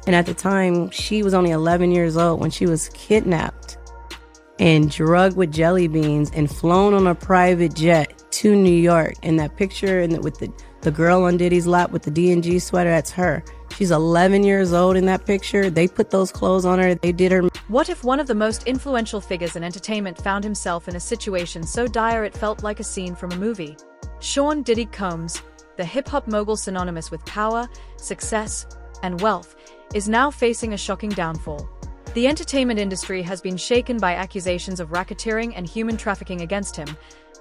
And at the time, she was only 11 years old when she was kidnapped and drugged with jelly beans and flown on a private jet to New York. And that picture with the girl on Diddy's lap with the D&G sweater, that's her. She's 11 years old in that picture. They put those clothes on her. They did her. What if one of the most influential figures in entertainment found himself in a situation so dire it felt like a scene from a movie? Sean Diddy Combs, the hip-hop mogul synonymous with power, success, and wealth, is now facing a shocking downfall. The entertainment industry has been shaken by accusations of racketeering and human trafficking against him.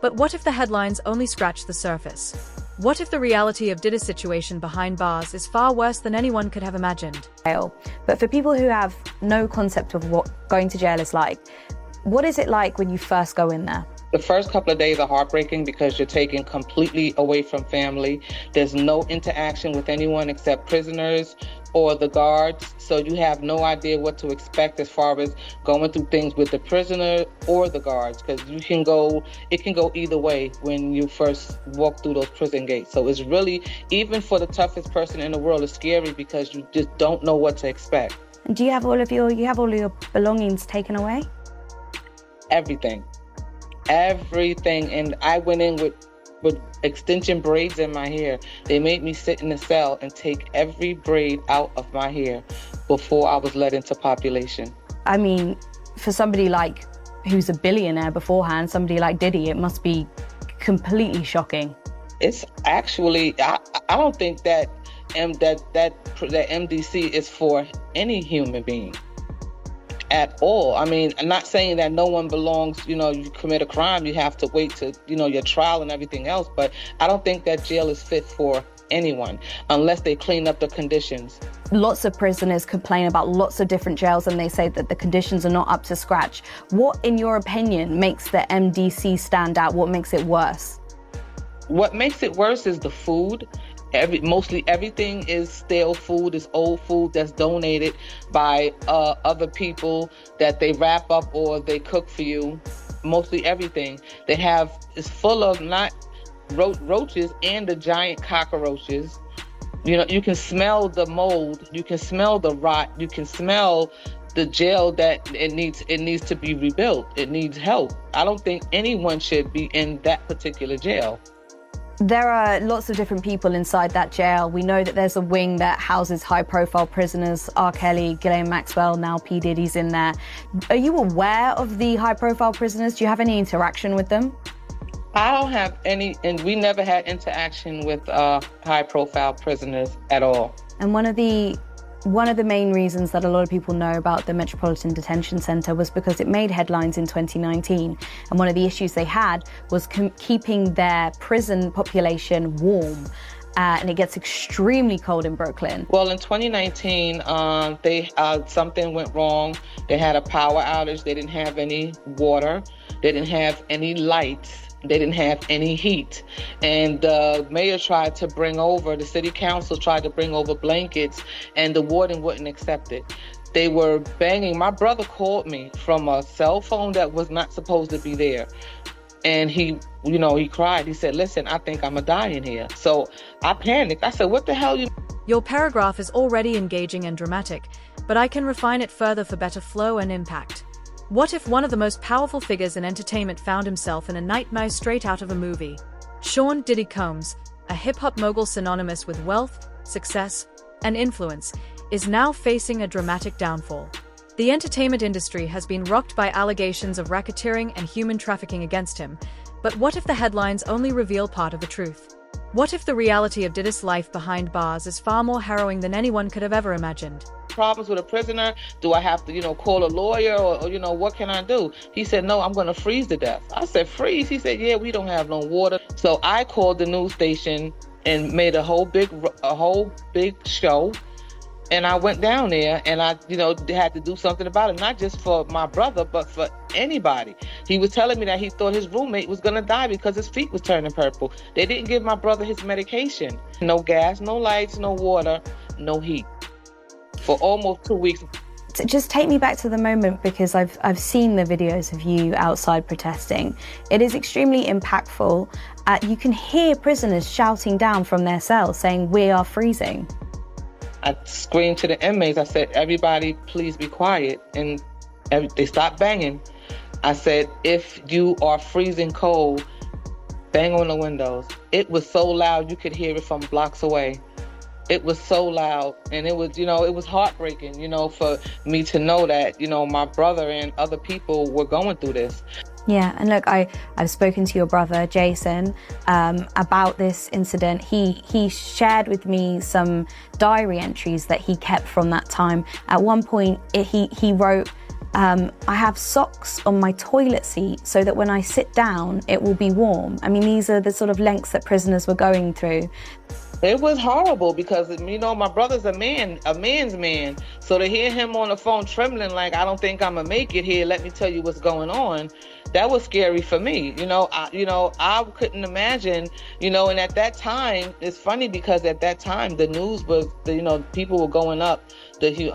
But what if the headlines only scratch the surface? What if the reality of Diddy's situation behind bars is far worse than anyone could have imagined? But for people who have no concept of what going to jail is like, what is it like when you first go in there? The first couple of days are heartbreaking because you're taken completely away from family. There's no interaction with anyone except prisoners or the guards. So you have no idea what to expect as far as going through things with the prisoner or the guards, because it can go either way when you first walk through those prison gates. So it's really, even for the toughest person in the world, it's scary because you just don't know what to expect. And do you have all of your belongings taken away? Everything. And I went in with extension braids in my hair. They made me sit in the cell and take every braid out of my hair before I was let into population. I mean, for somebody like who's a billionaire beforehand, somebody like Diddy, it must be completely shocking. It's actually, I don't think that MDC is for any human being at all. I mean, I'm not saying that no one belongs, you commit a crime, you have to wait to, your trial and everything else, but I don't think that jail is fit for anyone unless they clean up the conditions. Lots of prisoners complain about lots of different jails and they say that the conditions are not up to scratch. What, in your opinion, makes the MDC stand out? What makes it worse? What makes it worse is the food. Mostly everything is stale food, is old food that's donated by other people that they wrap up or they cook for you. Mostly everything is full of not roaches and the giant cockroaches. You can smell the mold, you can smell the rot, you can smell the jail that it needs to be rebuilt. It needs help. I don't think anyone should be in that particular jail. There are lots of different people inside that jail. We know that there's a wing that houses high-profile prisoners, R. Kelly, Ghislaine Maxwell, now P. Diddy's in there. Are you aware of the high-profile prisoners? Do you have any interaction with them? I don't have any, and we never had interaction with high-profile prisoners at all. And one of the main reasons that a lot of people know about the Metropolitan Detention Center was because it made headlines in 2019. And one of the issues they had was keeping their prison population warm. And it gets extremely cold in Brooklyn. Well, in 2019, something went wrong. They had a power outage. They didn't have any water. They didn't have any lights. They didn't have any heat. And the mayor the city council tried to bring over blankets, and the warden wouldn't accept it. They were banging. My brother called me from a cell phone that was not supposed to be there. And he cried. He said, "Listen, I think I'm gonna die in here." So I panicked. I said, "What the hell Your paragraph is already engaging and dramatic, but I can refine it further for better flow and impact. What if one of the most powerful figures in entertainment found himself in a nightmare straight out of a movie? Sean Diddy Combs, a hip-hop mogul synonymous with wealth, success, and influence, is now facing a dramatic downfall. The entertainment industry has been rocked by allegations of racketeering and human trafficking against him, but what if the headlines only reveal part of the truth? What if the reality of Diddy's life behind bars is far more harrowing than anyone could have ever imagined? Problems with a prisoner? Do I have to, call a lawyer or what can I do? He said, "No, I'm going to freeze to death." I said, "Freeze?" He said, "Yeah, we don't have no water." So I called the news station and made a whole big show. And I went down there and I, had to do something about it, not just for my brother, but for anybody. He was telling me that he thought his roommate was going to die because his feet was turning purple. They didn't give my brother his medication. No gas, no lights, no water, no heat. For almost 2 weeks. Just take me back to the moment, because I've seen the videos of you outside protesting. It is extremely impactful. You can hear prisoners shouting down from their cells saying, "We are freezing." I screamed to the inmates. I said, everybody, please be quiet. And they stopped banging. I said, if you are freezing cold, bang on the windows. It was so loud you could hear it from blocks away. It was so loud, and it was, it was heartbreaking, for me to know that, my brother and other people were going through this. Yeah, and look, I've spoken to your brother, Jason, about this incident. He shared with me some diary entries that he kept from that time. At one point, he wrote, I have socks on my toilet seat so that when I sit down, it will be warm. I mean, these are the sort of lengths that prisoners were going through. It was horrible because, my brother's a man's man. So to hear him on the phone trembling like, I don't think I'm gonna make it here, let me tell you what's going on, that was scary for me. I couldn't imagine, and at that time, it's funny because at that time, the news was, people were going up, picking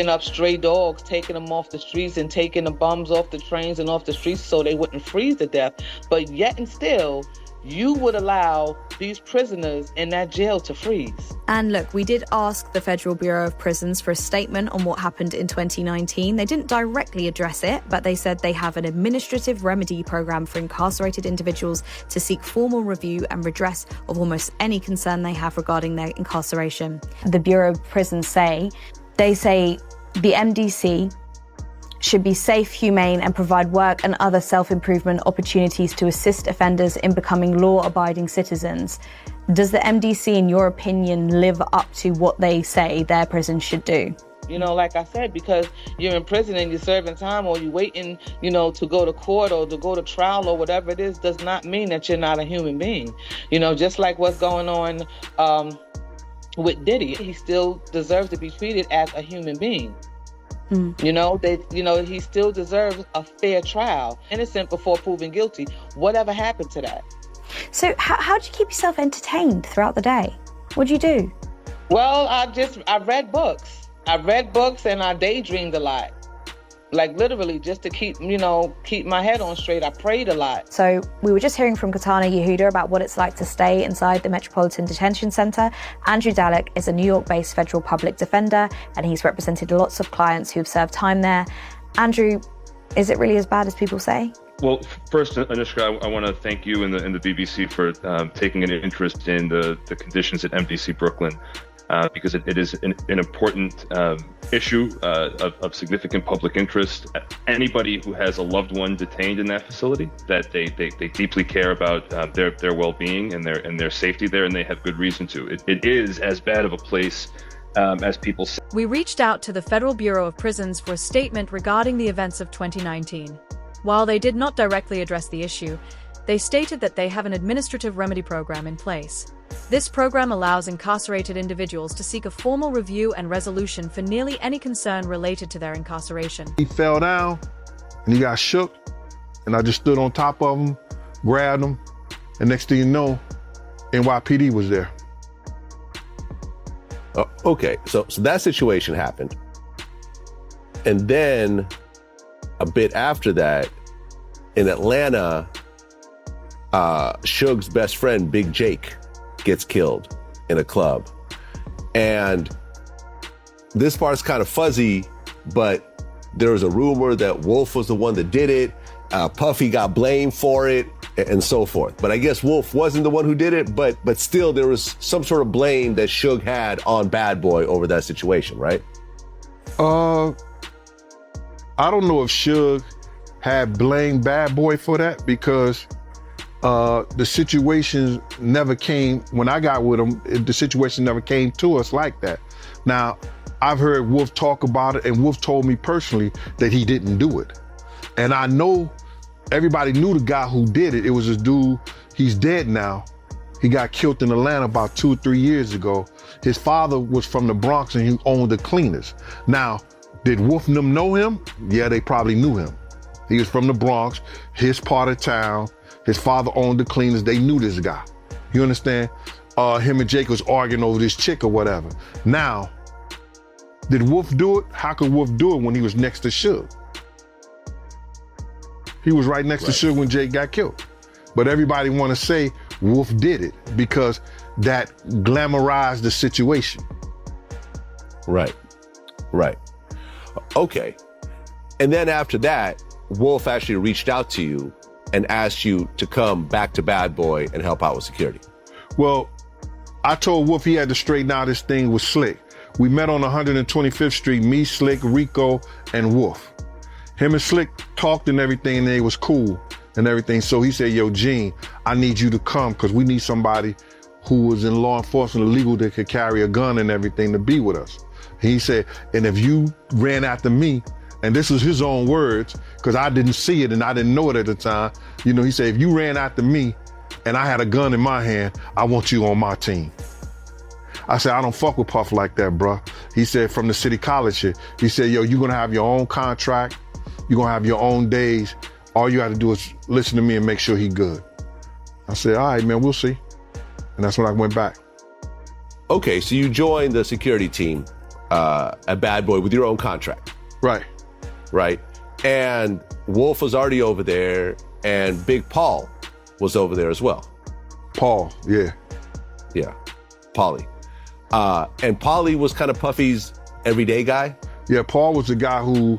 up stray dogs, taking them off the streets and taking the bums off the trains and off the streets so they wouldn't freeze to death. But yet and still, you would allow these prisoners in that jail to freeze. And look, we did ask the Federal Bureau of Prisons for a statement on what happened in 2019. They didn't directly address it, but they said they have an administrative remedy program for incarcerated individuals to seek formal review and redress of almost any concern they have regarding their incarceration. The Bureau of Prisons say the MDC should be safe, humane, and provide work and other self-improvement opportunities to assist offenders in becoming law-abiding citizens. Does the MDC, in your opinion, live up to what they say their prison should do? Like I said, because you're in prison and you're serving time or you're waiting, to go to court or to go to trial or whatever it is, does not mean that you're not a human being. Just like what's going on with Diddy, he still deserves to be treated as a human being. He still deserves a fair trial, innocent before proven guilty. Whatever happened to that? So how do you keep yourself entertained throughout the day? What do you do? Well, I read books. And I daydreamed a lot. Like literally just to keep my head on straight. I prayed a lot. So we were just hearing from Katana Yehuda about what it's like to stay inside the Metropolitan Detention Center. Andrew Dalek is a New York-based federal public defender, and he's represented lots of clients who've served time there. Andrew, is it really as bad as people say? Well, first, Anushka, I want to thank you and the BBC for taking an interest in the conditions at MDC Brooklyn. Because it is an important issue of significant public interest. Anybody who has a loved one detained in that facility, that they deeply care about their well-being and their safety there, and they have good reason to. It is as bad of a place as people say. We reached out to the Federal Bureau of Prisons for a statement regarding the events of 2019. While they did not directly address the issue, they stated that they have an administrative remedy program in place. This program allows incarcerated individuals to seek a formal review and resolution for nearly any concern related to their incarceration. He fell down and he got shook, and I just stood on top of him, grabbed him, and next thing you know, NYPD was there. Okay, so that situation happened. And then a bit after that, in Atlanta, Suge's best friend, Big Jake, gets killed in a club. And this part's kind of fuzzy, but there was a rumor that Wolf was the one that did it. Puffy got blamed for it and so forth. But I guess Wolf wasn't the one who did it, but still there was some sort of blame that Suge had on Bad Boy over that situation, right? I don't know if Suge had blamed Bad Boy for that, because the situation never came, when I got with him, the situation never came to us like that. Now, I've heard Wolf talk about it, and Wolf told me personally that he didn't do it. And I know everybody knew the guy who did it. It was this dude, he's dead now. He got killed in Atlanta about 2 or 3 years ago. His father was from the Bronx and he owned the cleaners. Now, did Wolf and them know him? Yeah, they probably knew him. He was from the Bronx, his part of town. His father owned the cleaners. They knew this guy. You understand? Him and Jake was arguing over this chick or whatever. Now, did Wolf do it? How could Wolf do it when he was next to Suge? He was right next to Suge when Jake got killed. But everybody want to say Wolf did it because that glamorized the situation. Right. Okay. And then after that, Wolf actually reached out to you and asked you to come back to Bad Boy and help out with security. Well, I told Wolf he had to straighten out his thing with Slick. We met on 125th Street, me, Slick, Rico, and Wolf. Him and Slick talked and everything, and it was cool and everything. So he said, yo, Gene, I need you to come because we need somebody who was in law enforcement or legal that could carry a gun and everything to be with us. He said, and if you ran after me, and this was his own words, because I didn't see it and I didn't know it at the time. You know, he said, if you ran after me and I had a gun in my hand, I want you on my team. I said, I don't fuck with Puff like that, bro. He said, from the city college shit. He said, yo, you're gonna have your own contract. You're gonna have your own days. All you gotta do is listen to me and make sure he good. I said, all right, man, we'll see. And that's when I went back. Okay, so you joined the security team at Bad Boy with your own contract. Right. And Wolf was already over there, and Big Paul was over there as well. Paul, yeah. Yeah, Paulie. And Paulie was kind of Puffy's everyday guy? Yeah, Paul was the guy who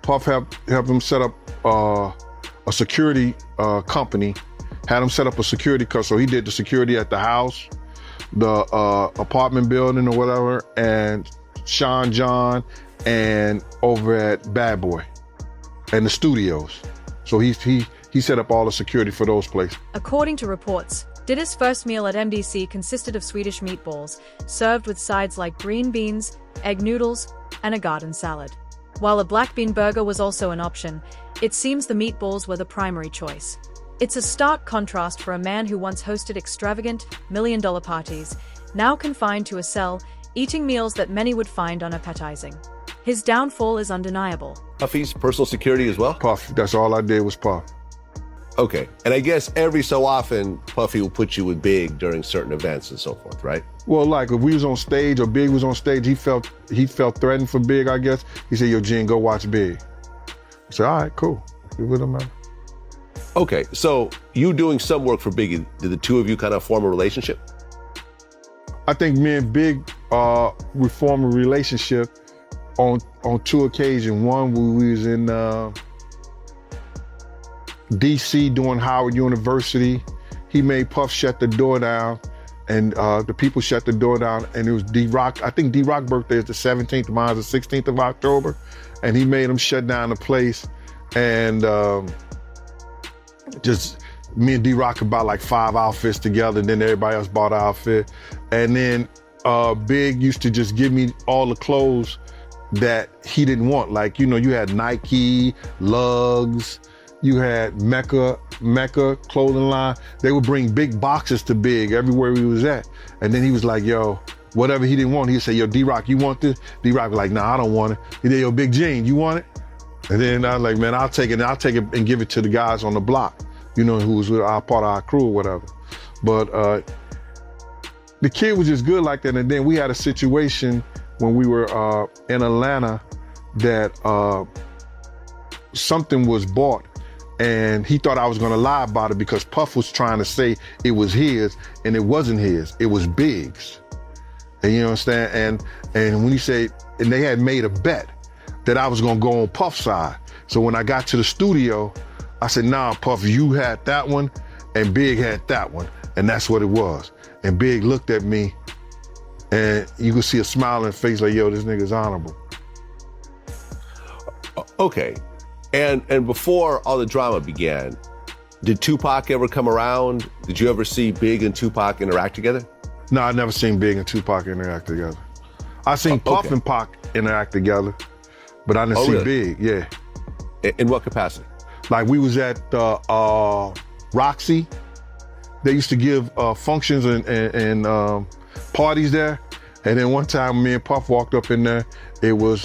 Puff helped him set up a security company, had him set up a security company. So he did the security at the house, the apartment building or whatever, and Sean John, and over at Bad Boy and the studios. So he set up all the security for those places. According to reports, Diddy's first meal at MDC consisted of Swedish meatballs, served with sides like green beans, egg noodles, and a garden salad. While a black bean burger was also an option, it seems the meatballs were the primary choice. It's a stark contrast for a man who once hosted extravagant, million-dollar parties, now confined to a cell, eating meals that many would find unappetizing. His downfall is undeniable. Puffy's personal security as well? Puff, that's all I did was Puff. Okay, and I guess every so often, Puffy will put you with Big during certain events and so forth, right? Well, like if we was on stage or Big was on stage, he felt threatened for Big, I guess. He said, yo, Gene, go watch Big. I said, all right, cool. It wouldn't matter. Okay, so you doing some work for Biggie, did the two of you kind of form a relationship? I think me and Big we formed a relationship on two occasions. One, we was in DC doing Howard University. He made Puff shut the door down, and the people shut the door down, and it was D-Rock. I think D-Rock's birthday is the 17th, mine is the 16th of October, and he made him shut down the place, and just me and D-Rock bought like 5 outfits together, and then everybody else bought an outfit. And then Big used to just give me all the clothes that he didn't want. Like, you know, you had Nike, Lugs, you had Mecca clothing line. They would bring big boxes to Big everywhere he was at. And then he was like, yo, whatever he didn't want, he'd say, yo, D-Rock, you want this? D-Rock was like, nah, I don't want it. He said, yo, Big Gene, you want it? And then I was like, man, I'll take it and give it to the guys on the block, you know, who was with part of our crew or whatever. But the kid was just good like that. And then we had a situation when we were in Atlanta that something was bought, and he thought I was gonna lie about it because Puff was trying to say it was his, and it wasn't his, it was Big's. And you understand? And when he said, and they had made a bet that I was gonna go on Puff's side. So when I got to the studio, I said, nah, Puff, you had that one, and Big had that one, and that's what it was. And Big looked at me, and you could see a smile on his face like, yo, this nigga's honorable. Okay. And before all the drama began, did Tupac ever come around? Did you ever see Big and Tupac interact together? No, I never seen Big and Tupac interact together. I seen Puff and Pac interact together, but I didn't see really? Big, yeah. In what capacity? Like we was at Roxy. They used to give functions and parties there. And then one time me and Puff walked up in there. It was,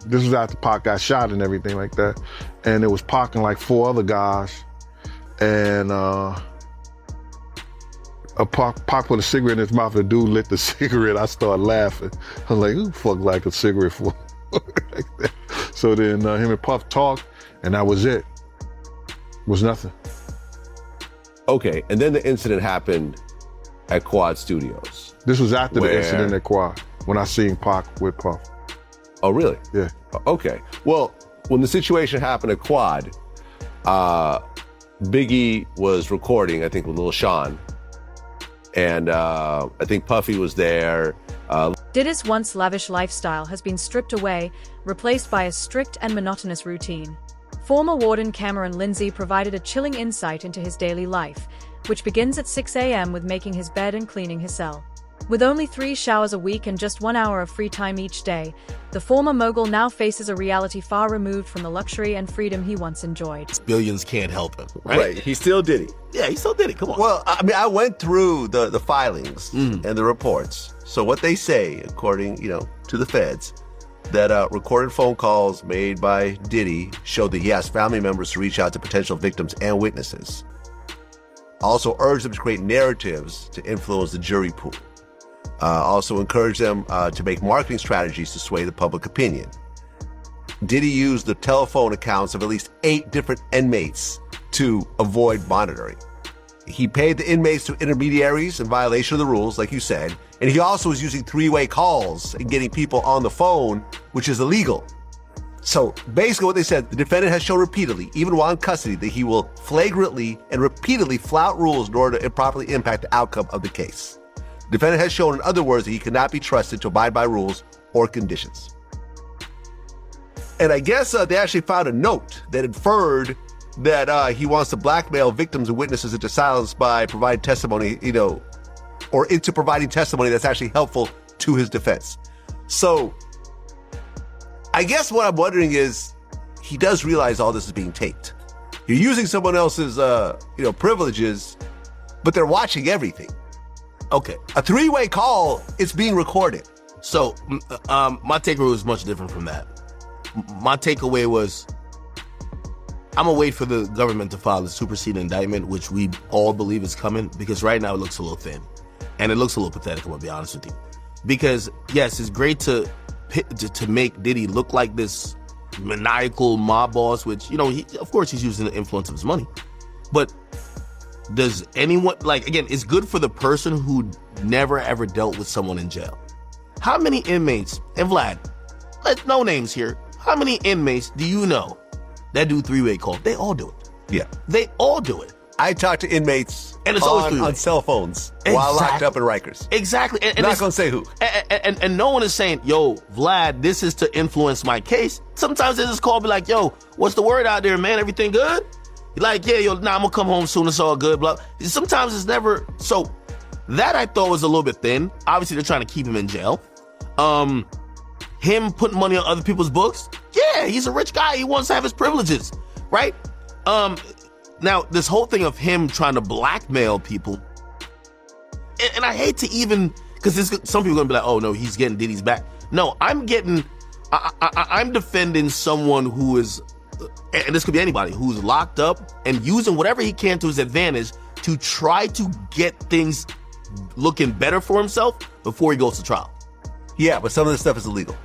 this was after Pac got shot and everything like that. And it was Pac and like 4 other guys. And Pac put a cigarette in his mouth. The dude lit the cigarette. I started laughing. I was like, who the fuck like a cigarette for? Like that. So then him and Puff talked, and that was it. It was nothing. Okay, and then the incident happened at Quad Studios. This was after the incident at Quad, when I seen Pac with Puff. Oh, really? Yeah. Okay. Well, when the situation happened at Quad, Biggie was recording, I think, with Lil Sean. And I think Puffy was there. Diddy's once lavish lifestyle has been stripped away, replaced by a strict and monotonous routine. Former warden Cameron Lindsay provided a chilling insight into his daily life, which begins at 6 a.m. with making his bed and cleaning his cell. With only 3 showers a week and just 1 hour of free time each day, the former mogul now faces a reality far removed from the luxury and freedom he once enjoyed. Billions can't help him, right? Right. He's still Diddy. Yeah, he still did it. Come on. Well, I mean, I went through the filings and the reports. So what they say, according, to the feds, that recorded phone calls made by Diddy show that he asked family members to reach out to potential victims and witnesses. Also urged them to create narratives to influence the jury pool. Also encouraged them to make marketing strategies to sway the public opinion. Diddy used the telephone accounts of at least 8 different inmates to avoid monitoring. He paid the inmates to intermediaries in violation of the rules, like you said, and he also was using 3-way calls and getting people on the phone, which is illegal. So basically what they said, the defendant has shown repeatedly, even while in custody, that he will flagrantly and repeatedly flout rules in order to improperly impact the outcome of the case. The defendant has shown, in other words, that he cannot be trusted to abide by rules or conditions. And I guess they actually found a note that inferred that he wants to blackmail victims and witnesses into silence by providing testimony, or into providing testimony that's actually helpful to his defense. So I guess what I'm wondering is, he does realize all this is being taped. You're using someone else's, privileges, but they're watching everything. Okay. A 3-way call, it's being recorded. So my takeaway was much different from that. My takeaway was, I'm going to wait for the government to file the superseding indictment, which we all believe is coming, because right now it looks a little thin. And it looks a little pathetic, I'm going to be honest with you. Because, yes, it's great to make Diddy look like this maniacal mob boss, which, of course he's using the influence of his money. But does anyone, again, it's good for the person who never ever dealt with someone in jail. How many inmates, and Vlad, no names here, how many inmates do you know that do 3-way calls? They all do it. Yeah. They all do it. I talk to inmates and it's always on cell phones while locked up in Rikers. Exactly. And not going to say who. And no one is saying, yo, Vlad, this is to influence my case. Sometimes they just call me like, yo, what's the word out there, man? Everything good? You're like, yeah, I'm going to come home soon. It's all good. Blah. Sometimes it's never. So that I thought was a little bit thin. Obviously, they're trying to keep him in jail. Him putting money on other people's books. Yeah, he's a rich guy. He wants to have his privileges, right? Now, this whole thing of him trying to blackmail people, and I hate to even, because some people are going to be like, oh, no, he's getting Diddy's back. No, I'm defending someone who is, and this could be anybody, who's locked up and using whatever he can to his advantage to try to get things looking better for himself before he goes to trial. Yeah, but some of this stuff is illegal.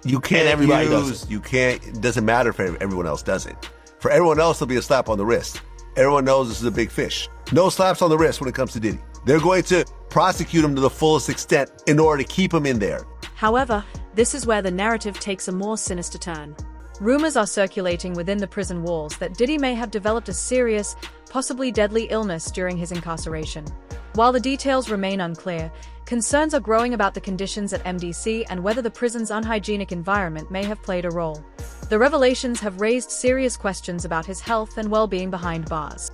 You can't everybody does it. You can't, it doesn't matter if everyone else does it. For everyone else, it'll be a slap on the wrist. Everyone knows this is a big fish. No slaps on the wrist when it comes to Diddy. They're going to prosecute him to the fullest extent in order to keep him in there. However, this is where the narrative takes a more sinister turn. Rumors are circulating within the prison walls that Diddy may have developed a serious, possibly deadly illness during his incarceration. While the details remain unclear, concerns are growing about the conditions at MDC and whether the prison's unhygienic environment may have played a role. The revelations have raised serious questions about his health and well-being behind bars.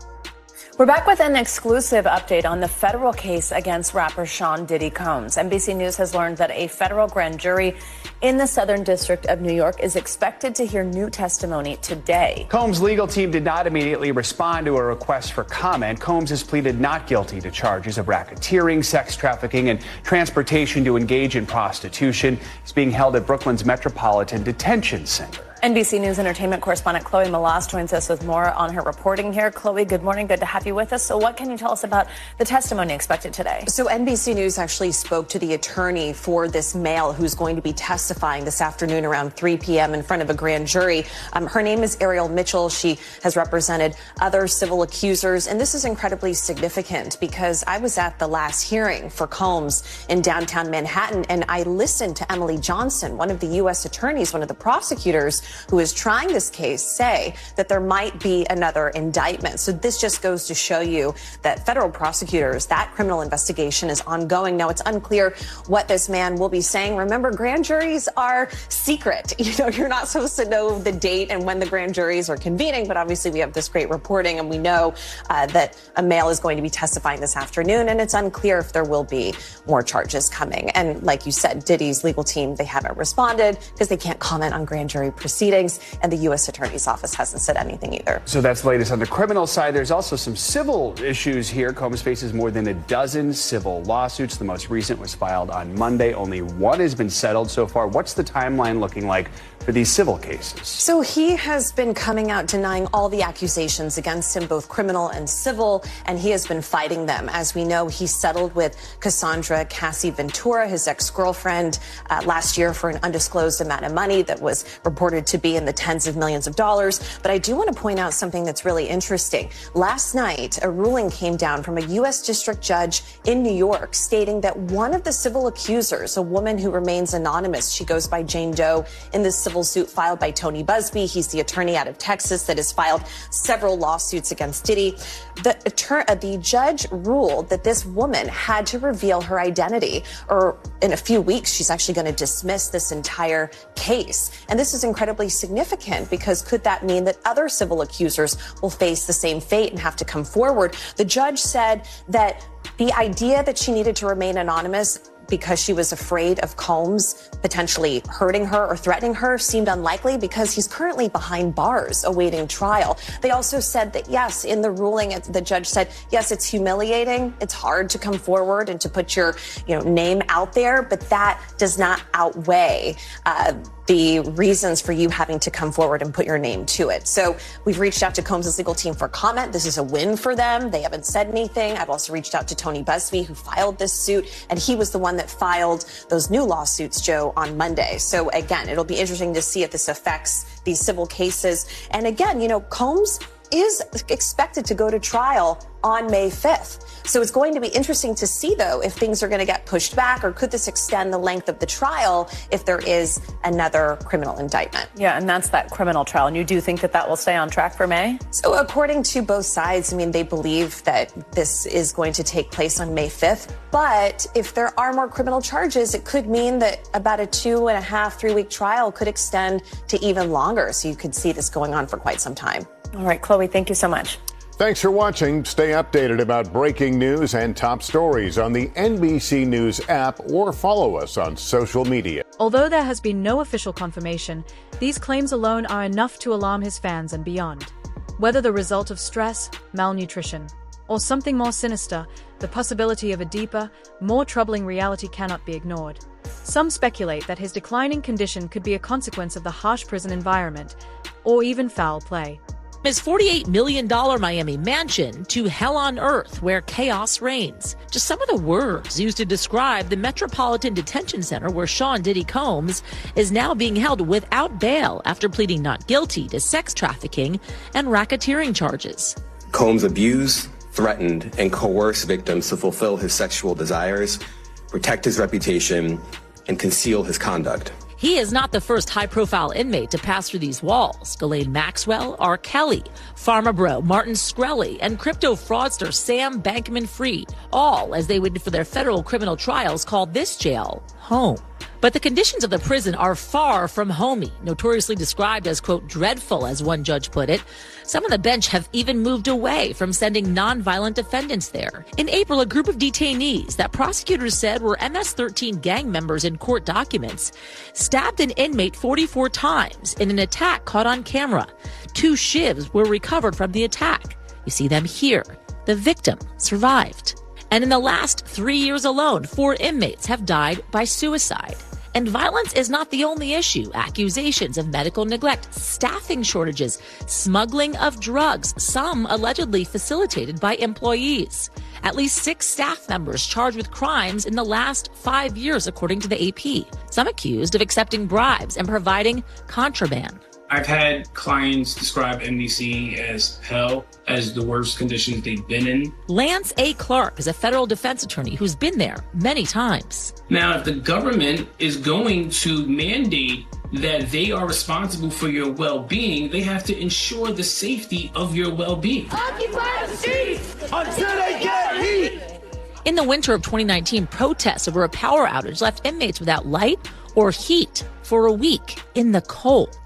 We're back with an exclusive update on the federal case against rapper Sean Diddy Combs. NBC News has learned that a federal grand jury in the Southern District of New York is expected to hear new testimony today. Combs' legal team did not immediately respond to a request for comment. Combs has pleaded not guilty to charges of racketeering, sex trafficking, and transportation to engage in prostitution. He's being held at Brooklyn's Metropolitan Detention Center. NBC News entertainment correspondent Chloe Malas joins us with more on her reporting here. Chloe, good morning. Good to have you with us. So what can you tell us about the testimony expected today? So NBC News actually spoke to the attorney for this male who's going to be testifying this afternoon around 3 p.m. in front of a grand jury. Her name is Ariel Mitchell. She has represented other civil accusers. And this is incredibly significant because I was at the last hearing for Combs in downtown Manhattan, and I listened to Emily Johnson, one of the U.S. attorneys, one of the prosecutors who is trying this case, say that there might be another indictment. So this just goes to show you that federal prosecutors, that criminal investigation is ongoing. Now, it's unclear what this man will be saying. Remember, grand juries are secret. You're not supposed to know the date and when the grand juries are convening, but obviously we have this great reporting and we know that a male is going to be testifying this afternoon, and it's unclear if there will be more charges coming. And like you said, Diddy's legal team, they haven't responded because they can't comment on grand jury proceedings, and the U.S. Attorney's Office hasn't said anything either. So that's the latest on the criminal side. There's also some civil issues here. Combs faces more than a dozen civil lawsuits. The most recent was filed on Monday. Only one has been settled so far. What's the timeline looking like for these civil cases? So he has been coming out denying all the accusations against him, both criminal and civil, and he has been fighting them. As we know, he settled with Cassandra Cassie Ventura, his ex-girlfriend, last year for an undisclosed amount of money that was reported to be in the tens of millions of dollars. But I do want to point out something that's really interesting. Last night, a ruling came down from a U.S. district judge in New York stating that one of the civil accusers, a woman who remains anonymous, she goes by Jane Doe, in this civil suit filed by Tony Busby. He's the attorney out of Texas that has filed several lawsuits against Diddy. The judge ruled that this woman had to reveal her identity, or in a few weeks, she's actually going to dismiss this entire case. And this is incredibly significant because could that mean that other civil accusers will face the same fate and have to come forward? The judge said that the idea that she needed to remain anonymous because she was afraid of Combs potentially hurting her or threatening her seemed unlikely because he's currently behind bars awaiting trial. They also said that, yes, in the ruling, the judge said, yes, it's humiliating. It's hard to come forward and to put your name out there, but that does not outweigh the reasons for you having to come forward and put your name to it. So we've reached out to Combs' legal team for comment. This is a win for them. They haven't said anything. I've also reached out to Tony Busby, who filed this suit, and he was the one that filed those new lawsuits, Joe, on Monday. So again, it'll be interesting to see if this affects these civil cases. And again, Combs is expected to go to trial on May 5th. So it's going to be interesting to see, though, if things are going to get pushed back, or could this extend the length of the trial if there is another criminal indictment? Yeah, and that's that criminal trial. And you do think that that will stay on track for May? So according to both sides, they believe that this is going to take place on May 5th. But if there are more criminal charges, it could mean that about a 2.5-3 week trial could extend to even longer. So you could see this going on for quite some time. All right, Chloe, thank you so much. Thanks for watching. Stay updated about breaking news and top stories on the NBC News app, or follow us on social media. Although there has been no official confirmation, these claims alone are enough to alarm his fans and beyond. Whether the result of stress, malnutrition, or something more sinister, the possibility of a deeper, more troubling reality cannot be ignored. Some speculate that his declining condition could be a consequence of the harsh prison environment, or even foul play. His $48 million Miami mansion to hell on earth where chaos reigns. Just some of the words used to describe the Metropolitan Detention Center where Sean Diddy Combs is now being held without bail after pleading not guilty to sex trafficking and racketeering charges. Combs abused, threatened, and coerced victims to fulfill his sexual desires, protect his reputation, and conceal his conduct. He is not the first high-profile inmate to pass through these walls. Ghislaine Maxwell, R. Kelly, Pharma Bro, Martin Shkreli, and crypto fraudster Sam Bankman-Fried, all as they waited for their federal criminal trials, called this jail home. But the conditions of the prison are far from homey, notoriously described as, quote, dreadful, as one judge put it. Some on the bench have even moved away from sending nonviolent defendants there. In April, a group of detainees that prosecutors said were MS-13 gang members in court documents stabbed an inmate 44 times in an attack caught on camera. 2 shivs were recovered from the attack. You see them here. The victim survived. And in the last 3 years alone, 4 inmates have died by suicide. And violence is not the only issue. Accusations of medical neglect, staffing shortages, smuggling of drugs, some allegedly facilitated by employees. At least 6 staff members charged with crimes in the last 5 years, according to the AP. Some accused of accepting bribes and providing contraband. I've had clients describe NBC as hell, as the worst conditions they've been in. Lance A. Clark is a federal defense attorney who's been there many times. Now, if the government is going to mandate that they are responsible for your well-being, they have to ensure the safety of your well-being. Occupy the streets until they get heat. In the winter of 2019, protests over a power outage left inmates without light or heat for a week in the cold.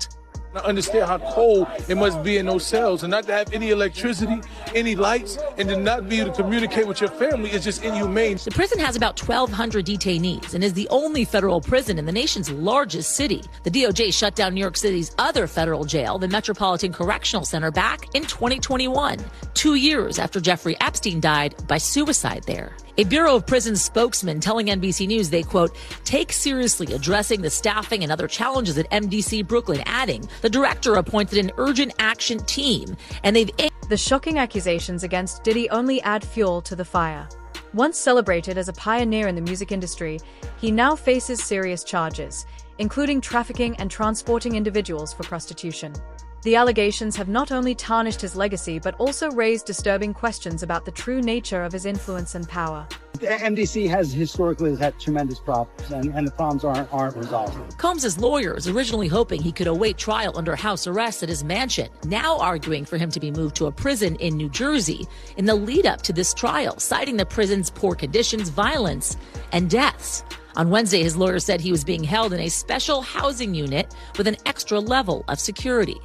I understand how cold it must be in those cells, and not to have any electricity, any lights, and to not be able to communicate with your family is just inhumane. The prison has about 1,200 detainees and is the only federal prison in the nation's largest city. The DOJ shut down New York City's other federal jail, the Metropolitan Correctional Center, back in 2021, 2 years after Jeffrey Epstein died by suicide there. A Bureau of Prisons spokesman telling NBC News they, quote, take seriously addressing the staffing and other challenges at MDC Brooklyn, adding the director appointed an urgent action team and they've... The shocking accusations against Diddy only add fuel to the fire. Once celebrated as a pioneer in the music industry, he now faces serious charges, including trafficking and transporting individuals for prostitution. The allegations have not only tarnished his legacy but also raised disturbing questions about the true nature of his influence and power. The MDC has historically had tremendous problems, and the problems aren't resolved. Combs' lawyers originally hoping he could await trial under house arrest at his mansion, now arguing for him to be moved to a prison in New Jersey in the lead up to this trial, citing the prison's poor conditions, violence, and deaths. On Wednesday, his lawyer said he was being held in a special housing unit with an extra level of security.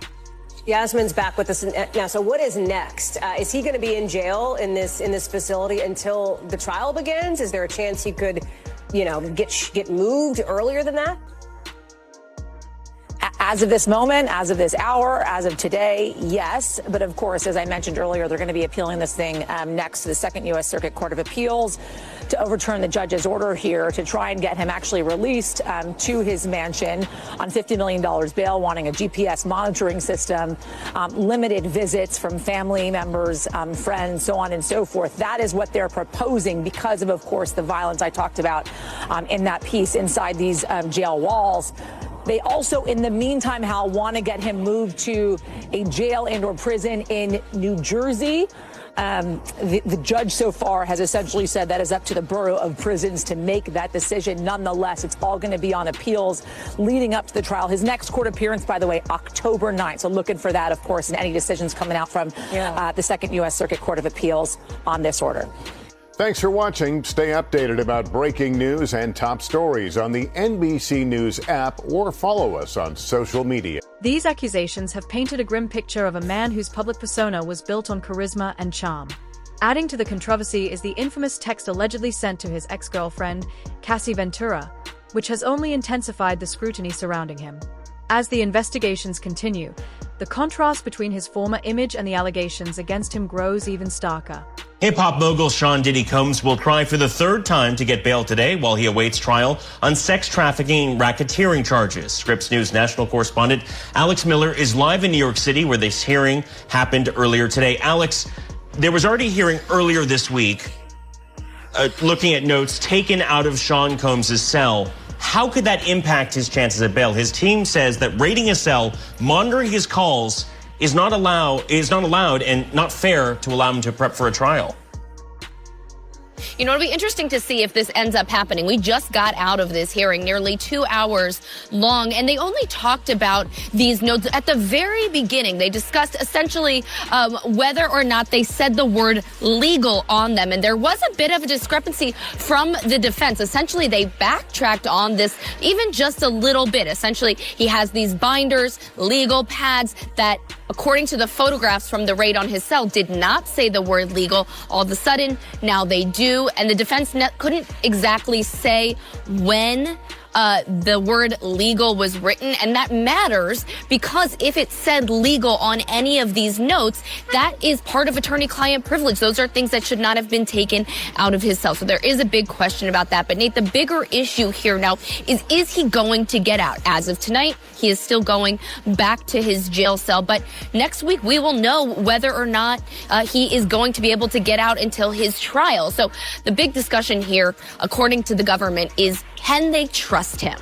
Yasmin's back with us now. So what is next? Is he going to be in jail in this facility until the trial begins? Is there a chance he could, get moved earlier than that? As of this moment, as of this hour, as of today, yes. But of course, as I mentioned earlier, they're going to be appealing this thing next to the Second U.S. Circuit Court of Appeals to overturn the judge's order here to try and get him actually released to his mansion on $50 million bail, wanting a GPS monitoring system, limited visits from family members, friends, so on and so forth. That is what they're proposing because of course, the violence I talked about in that piece inside these jail walls. They also, in the meantime, Hal, want to get him moved to a jail and or prison in New Jersey. The judge so far has essentially said that is up to the Bureau of Prisons to make that decision. Nonetheless, it's all going to be on appeals leading up to the trial. His next court appearance, by the way, October 9th. So looking for that, of course, and any decisions coming out from the Second U.S. Circuit Court of Appeals on this order. Thanks for watching. Stay updated about breaking news and top stories on the NBC News app or follow us on social media. These accusations have painted a grim picture of a man whose public persona was built on charisma and charm. Adding to the controversy is the infamous text allegedly sent to his ex-girlfriend, Cassie Ventura, which has only intensified the scrutiny surrounding him. As the investigations continue, the contrast between his former image and the allegations against him grows even starker. Hip-hop mogul Sean Diddy Combs will try for the third time to get bail today while he awaits trial on sex trafficking and racketeering charges. Scripps News national correspondent Alex Miller is live in New York City where this hearing happened earlier today. Alex, there was already a hearing earlier this week looking at notes taken out of Sean Combs' cell. How could that impact his chances at bail? His team says that raiding his cell, monitoring his calls, is not allowed and not fair to allow him to prep for a trial. You know, it'll be interesting to see if this ends up happening. We just got out of this hearing nearly 2 hours long, and they only talked about these notes at the very beginning. They discussed essentially whether or not they said the word legal on them. And there was a bit of a discrepancy from the defense. Essentially, they backtracked on this even just a little bit. Essentially, he has these binders, legal pads that, according to the photographs from the raid on his cell, did not say the word legal. All of a sudden, now they do. And the defense couldn't exactly say when the word legal was written, and that matters because if it said legal on any of these notes, that is part of attorney-client privilege. Those are things that should not have been taken out of his cell. So there is a big question about that. But Nate, the bigger issue here now is he going to get out? As of tonight, he is still going back to his jail cell. But next week, we will know whether or not he is going to be able to get out until his trial. So the big discussion here, according to the government, is can they trust him?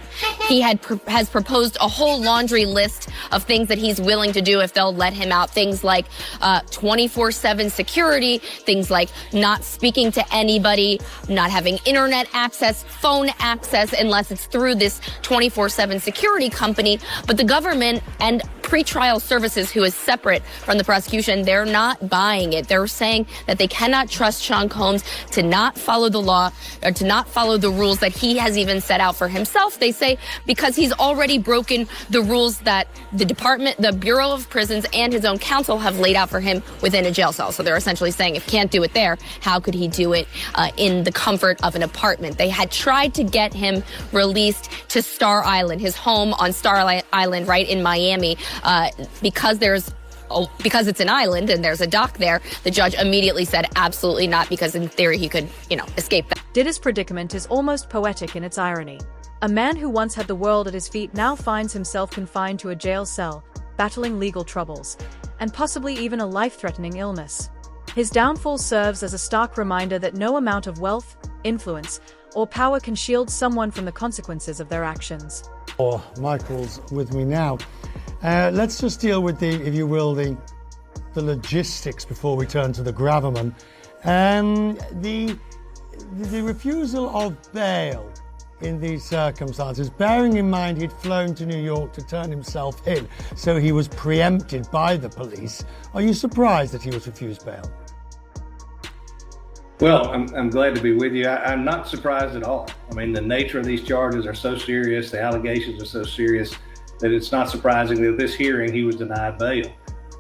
He has proposed a whole laundry list of things that he's willing to do if they'll let him out. Things like 24/7 security, things like not speaking to anybody, not having internet access, phone access, unless it's through this 24/7 security company. But the government and pretrial services, who is separate from the prosecution, they're not buying it. They're saying that they cannot trust Sean Combs to not follow the law or to not follow the rules that he has even set out for himself. They say because he's already broken the rules that the department, the Bureau of Prisons, and his own counsel have laid out for him within a jail cell. So they're essentially saying if he can't do it there, how could he do it in the comfort of an apartment? They had tried to get him released to Star Island, his home on Star Island right in Miami, because it's an island and there's a dock there. The judge immediately said absolutely not, because in theory he could, escape that. Diddy's predicament is almost poetic in its irony. A man who once had the world at his feet now finds himself confined to a jail cell, battling legal troubles, and possibly even a life-threatening illness. His downfall serves as a stark reminder that no amount of wealth, influence, or power can shield someone from the consequences of their actions. Michael's with me now. Let's just deal with if you will, the logistics before we turn to the gravamen. The refusal of bail in these circumstances, bearing in mind he'd flown to New York to turn himself in, so he was preempted by the police. Are you surprised that he was refused bail? Well, I'm glad to be with you. I'm not surprised at all. I mean, the nature of these charges are so serious, the allegations are so serious, that it's not surprising that this hearing he was denied bail.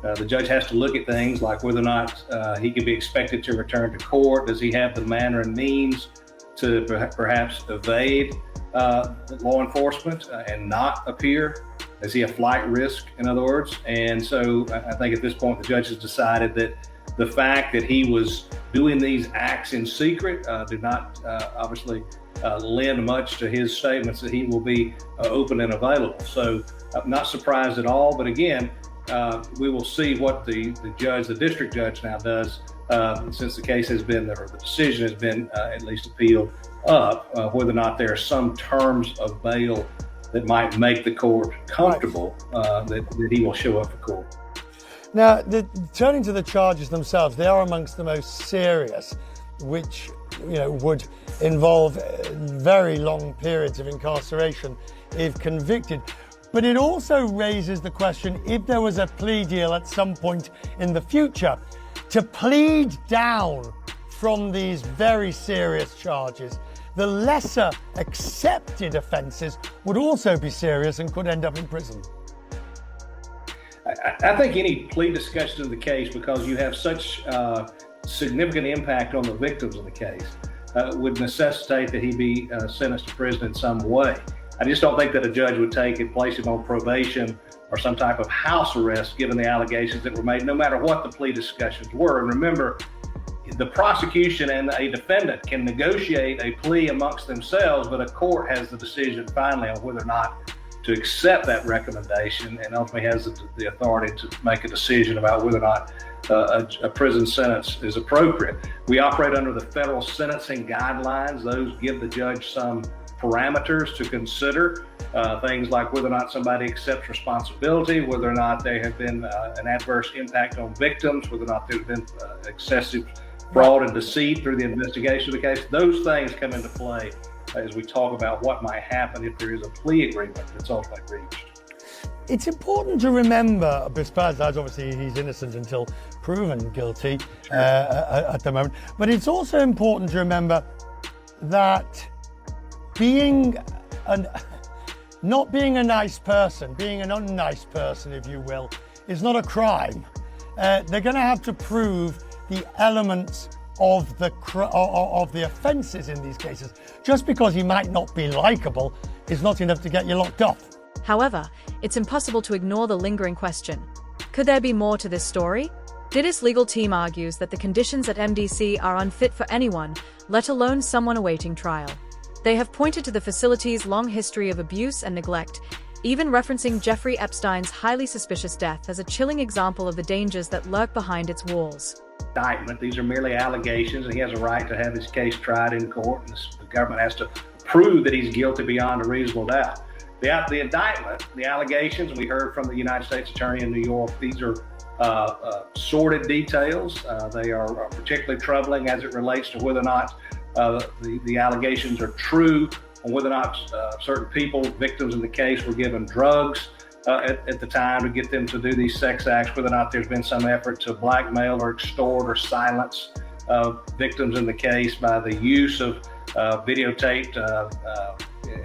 The judge has to look at things like whether or not he can be expected to return to court. Does he have the manner and means to perhaps evade law enforcement and not appear? Is he a flight risk, in other words? And so I think at this point the judge has decided that the fact that he was doing these acts in secret do not obviously lend much to his statements that he will be open and available. So I'm not surprised at all. But again, we will see what the district judge now does, since the case has been, or the decision has been at least appealed up, whether or not there are some terms of bail that might make the court comfortable that he will show up for court. Now, turning to the charges themselves, they are amongst the most serious, which would involve very long periods of incarceration if convicted. But it also raises the question, if there was a plea deal at some point in the future, to plead down from these very serious charges, the lesser accepted offences would also be serious and could end up in prison. I think any plea discussion of the case, because you have such significant impact on the victims of the case, would necessitate that he be sentenced to prison in some way. I just don't think that a judge would take and place him on probation or some type of house arrest given the allegations that were made, no matter what the plea discussions were. And remember, the prosecution and a defendant can negotiate a plea amongst themselves, but a court has the decision finally on whether or not to accept that recommendation, and ultimately has the authority to make a decision about whether or not a prison sentence is appropriate. We operate under the federal sentencing guidelines. Those give the judge some parameters to consider, things like whether or not somebody accepts responsibility, whether or not there have been an adverse impact on victims, whether or not there have been excessive fraud and deceit through the investigation of the case. Those things come into play as we talk about what might happen if there is a plea agreement that's ultimately reached. It's important to remember, besides obviously he's innocent until proven guilty at the moment, but it's also important to remember that not being a nice person, being an unnice person, if you will, is not a crime. They're going to have to prove the elements of the offences in these cases. Just because he might not be likeable is not enough to get you locked up. However, it's impossible to ignore the lingering question. Could there be more to this story? Diddy's legal team argues that the conditions at MDC are unfit for anyone, let alone someone awaiting trial. They have pointed to the facility's long history of abuse and neglect, even referencing Jeffrey Epstein's highly suspicious death as a chilling example of the dangers that lurk behind its walls. Indictment. These are merely allegations, and he has a right to have his case tried in court, and the government has to prove that he's guilty beyond a reasonable doubt. The indictment, the allegations, we heard from the United States Attorney in New York, these are sordid details. They are particularly troubling as it relates to whether or not the allegations are true, on whether or not certain people, victims in the case, were given drugs at the time to get them to do these sex acts, whether or not there's been some effort to blackmail or extort or silence victims in the case by the use of videotaped,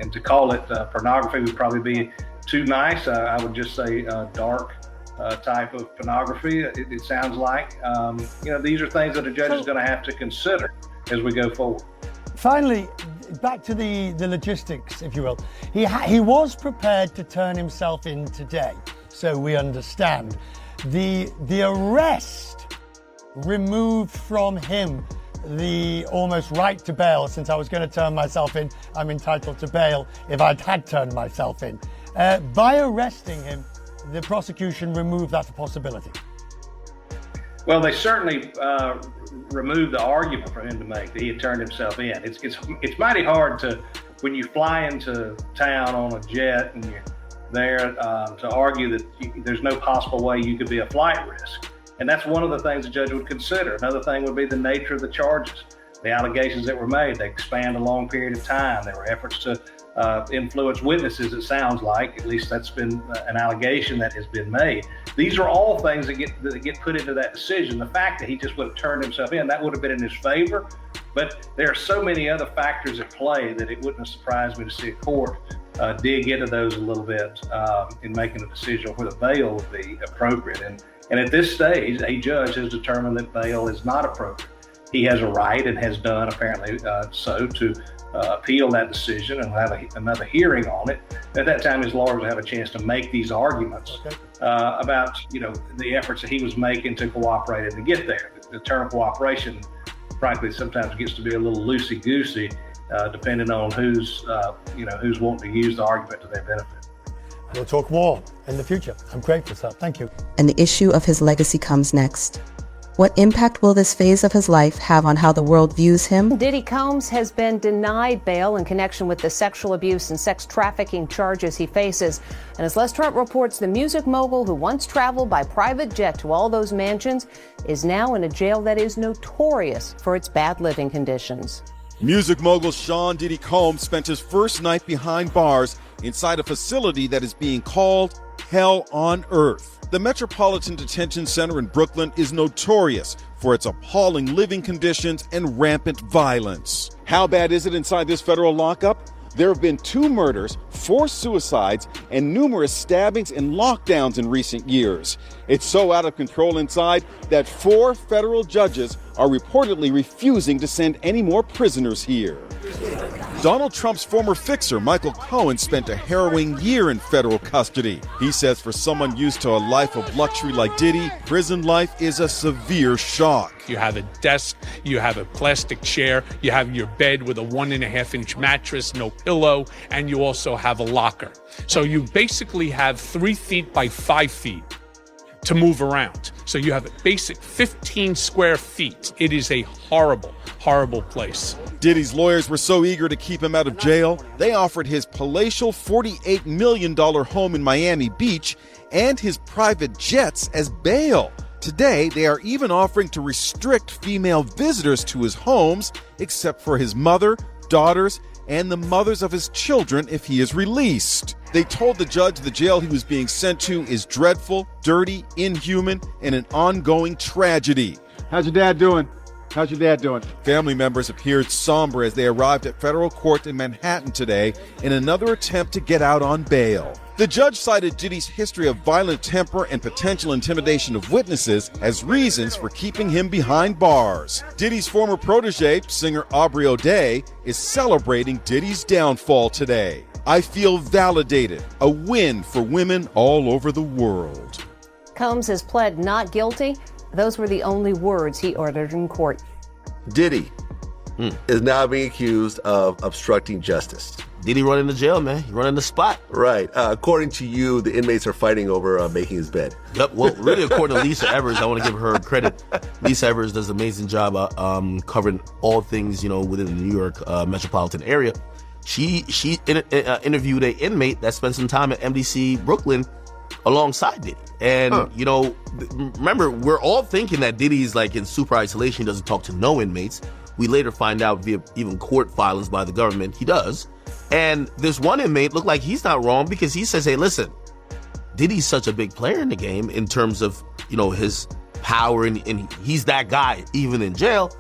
and to call it pornography would probably be too nice. I would just say dark type of pornography, it sounds like. These are things that a judge is going to have to consider as we go forward. Finally, back to the logistics, if you will. He was prepared to turn himself in today, so we understand. The arrest removed from him the almost right to bail. Since I was going to turn myself in, I'm entitled to bail if I'd had turned myself in. By arresting him, the prosecution removed that possibility. Well, they certainly removed the argument for him to make that he had turned himself in. It's mighty hard to, when you fly into town on a jet and you're there, to argue that there's no possible way you could be a flight risk. And that's one of the things the judge would consider. Another thing would be the nature of the charges, the allegations that were made. They spanned a long period of time. There were efforts to influence witnesses, it sounds like. At least that's been an allegation that has been made. These are all things that get put into that decision. The fact that he just would have turned himself in, that would have been in his favor. But there are so many other factors at play that it wouldn't have surprised me to see a court dig into those a little bit in making a decision whether bail would be appropriate. And at this stage, a judge has determined that bail is not appropriate. He has a right, and has done apparently so, to appeal that decision and have another hearing on it. At that time, his lawyers will have a chance to make these arguments about the efforts that he was making to cooperate and to get there. The term cooperation, frankly, sometimes gets to be a little loosey-goosey, depending on who's wanting to use the argument to their benefit. We'll talk more in the future. I'm grateful, sir. Thank you. And the issue of his legacy comes next. What impact will this phase of his life have on how the world views him? Diddy Combs has been denied bail in connection with the sexual abuse and sex trafficking charges he faces. And as Les Trump reports, the music mogul who once traveled by private jet to all those mansions is now in a jail that is notorious for its bad living conditions. Music mogul Sean Diddy Combs spent his first night behind bars inside a facility that is being called Hell on Earth. The Metropolitan Detention Center in Brooklyn is notorious for its appalling living conditions and rampant violence. How bad is it inside this federal lockup? There have been 2 murders, 4 suicides, and numerous stabbings and lockdowns in recent years. It's so out of control inside that 4 federal judges are reportedly refusing to send any more prisoners here. Donald Trump's former fixer, Michael Cohen, spent a harrowing year in federal custody. He says for someone used to a life of luxury like Diddy, prison life is a severe shock. You have a desk, you have a plastic chair, you have your bed with a 1.5-inch mattress, no pillow, and you also have a locker. So you basically have 3 feet by 5 feet to move around. So you have a basic 15 square feet. It is a horrible, horrible place. Diddy's lawyers were so eager to keep him out of jail, they offered his palatial $48 million home in Miami Beach and his private jets as bail. Today, they are even offering to restrict female visitors to his homes, except for his mother, daughters, and the mothers of his children if he is released. They told the judge the jail he was being sent to is dreadful, dirty, inhuman, and an ongoing tragedy. How's your dad doing? How's your dad doing? Family members appeared somber as they arrived at federal court in Manhattan today in another attempt to get out on bail. The judge cited Diddy's history of violent temper and potential intimidation of witnesses as reasons for keeping him behind bars. Diddy's former protege, singer Aubrey O'Day, is celebrating Diddy's downfall today. I feel validated, a win for women all over the world. Combs has pled not guilty. Those were the only words he uttered in court. Diddy is now being accused of obstructing justice. Diddy running the jail, man. He running the spot. Right. According to you, the inmates are fighting over making his bed. Yep. Well, really, according to Lisa Evers, I want to give her credit. Lisa Evers does an amazing job covering all things, within the New York metropolitan area. She interviewed an inmate that spent some time at MDC Brooklyn alongside Diddy. And, remember, we're all thinking that Diddy's like in super isolation. He doesn't talk to no inmates. We later find out via even court filings by the government, he does. And this one inmate looked like he's not wrong because he says, hey, listen, Diddy's such a big player in the game in terms of, his power and he's that guy even in jail.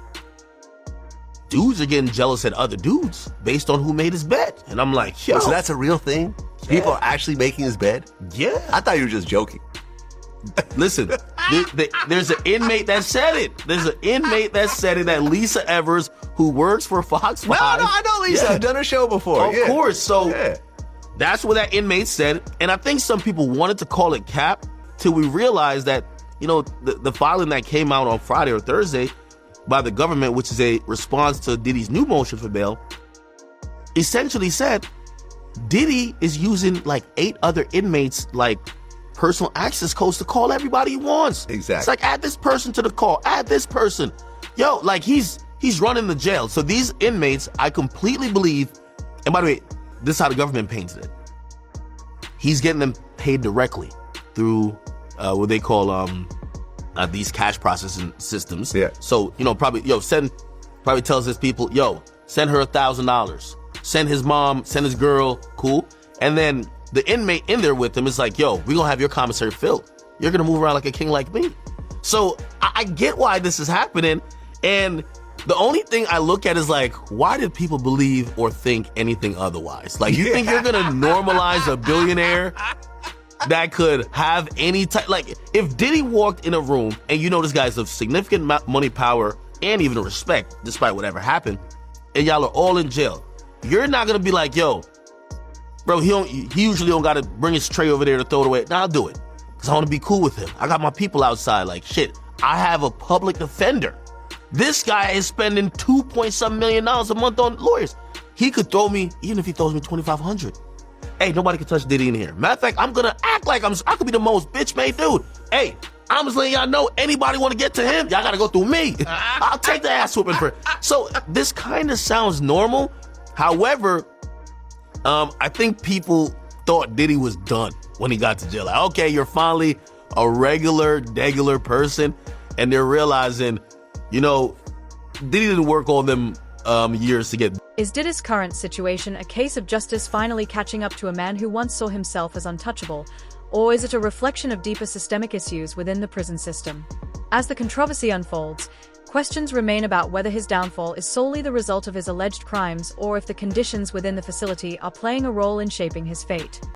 Dudes are getting jealous at other dudes based on who made his bed. And I'm like, yo. So that's a real thing? People are actually making his bed? Yeah. I thought you were just joking. Listen, there's an inmate that said it. There's an inmate that said it, that Lisa Evers, who works for Fox 5. No, I know Lisa. Yeah. I've done her show before. Of course. So that's what that inmate said. And I think some people wanted to call it cap till we realized that, the filing that came out on Friday or Thursday by the government, which is a response to Diddy's new motion for bail, essentially said Diddy is using like 8 other inmates, like personal access codes to call everybody he wants. Exactly. It's like, add this person to the call, add this person. Yo, like he's running the jail. So these inmates, I completely believe, and by the way, this is how the government paints it. He's getting them paid directly through what they call these cash processing systems. Yeah. So, probably tells his people, send her $1,000. Send his mom, send his girl, cool. And then the inmate in there with him is like, we're going to have your commissary filled. You're going to move around like a king like me. So I get why this is happening. And the only thing I look at is like, why did people believe or think anything otherwise? Like, you think you're going to normalize a billionaire that could have any type, like, if Diddy walked in a room and this guy's of significant money, power, and even respect, despite whatever happened, and y'all are all in jail, you're not going to be like, bro, he usually don't got to bring his tray over there to throw it away. Nah, I'll do it because I want to be cool with him. I got my people outside. Like, shit, I have a public defender. This guy is spending $2.7 million a month on lawyers. He could throw me, even if he throws me $2,500. Hey, nobody can touch Diddy in here. Matter of fact, I'm going to act like I could be the most bitch-made dude. Hey, I'm just letting y'all know, anybody want to get to him, y'all got to go through me. I'll take the ass whooping for it. So this kind of sounds normal. However, I think people thought Diddy was done when he got to jail. Like, okay, you're finally a degular person. And they're realizing, Diddy didn't work all them years to get. Is Diddy's current situation a case of justice finally catching up to a man who once saw himself as untouchable? Or is it a reflection of deeper systemic issues within the prison system? As the controversy unfolds, questions remain about whether his downfall is solely the result of his alleged crimes or if the conditions within the facility are playing a role in shaping his fate.